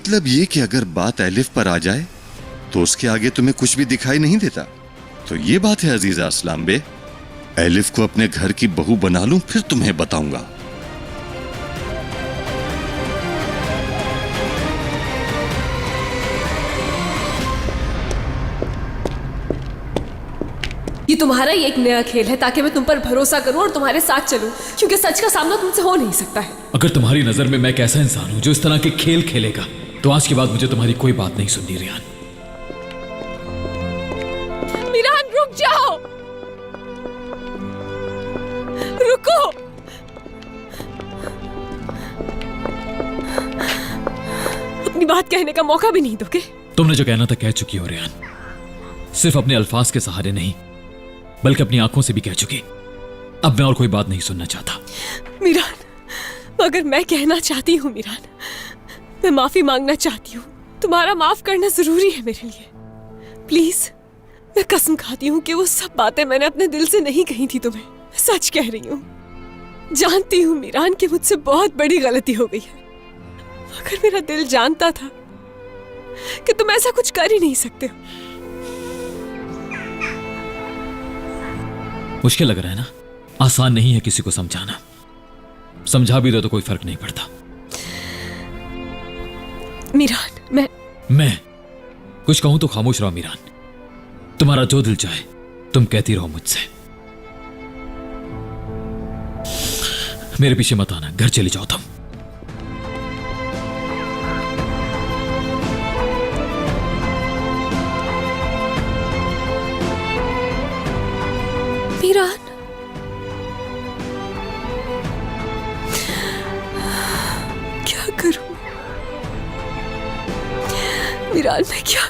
मतलब ये कि अगर बात एलिफ पर आ जाए तो उसके आगे तुम्हें कुछ भी दिखाई नहीं देता। तो ये बात है अजीजा अस्लाम बे, एलिफ को अपने घर की बहू बना लूं फिर तुम्हें बताऊंगा। ये तुम्हारा ही एक नया खेल है ताकि मैं तुम पर भरोसा करूं और तुम्हारे साथ चलूं, क्योंकि सच का सामना तुमसे हो नहीं सकता है। अगर तुम्हारी नजर में मैं एक ऐसा इंसान हूं जो इस तरह के खेल खेलेगा तो आज के बाद मुझे तुम्हारी कोई बात नहीं सुननी। रियान, मिरान रुक जाओ, रुको। अपनी बात कहने का मौका भी नहीं दोगे? तुमने जो कहना था कह चुकी हो रियान, सिर्फ अपने अल्फाज के सहारे नहीं बल्कि अपनी आंखों से भी कह चुकी। अब मैं और कोई बात नहीं सुनना चाहता। मिरान, मगर मैं कहना चाहती हूँ मिरान, मैं माफी मांगना चाहती हूँ। तुम्हारा माफ करना जरूरी है मेरे लिए। प्लीज, मैं कसम खाती हूँ कि वो सब बातें मैंने अपने दिल से नहीं कही थी तुम्हें। मैं सच कह रही हूँ। जानती हूँ मिरान कि मुझसे बहुत बड़ी गलती हो गई है, मगर मेरा दिल जानता था कि तुम ऐसा कुछ कर ही नहीं सकते हो। मुश्किल लग रहा है ना? आसान नहीं है किसी को समझाना। समझा भी दो तो कोई फर्क नहीं पड़ता। मिरान, मैं कुछ कहूं तो खामोश रहो। मिरान, तुम्हारा जो दिल चाहे तुम कहती रहो मुझसे। मेरे पीछे मत आना, घर चली जाओ तुम। मिरान, क्या करूं? मिरान, मैं क्या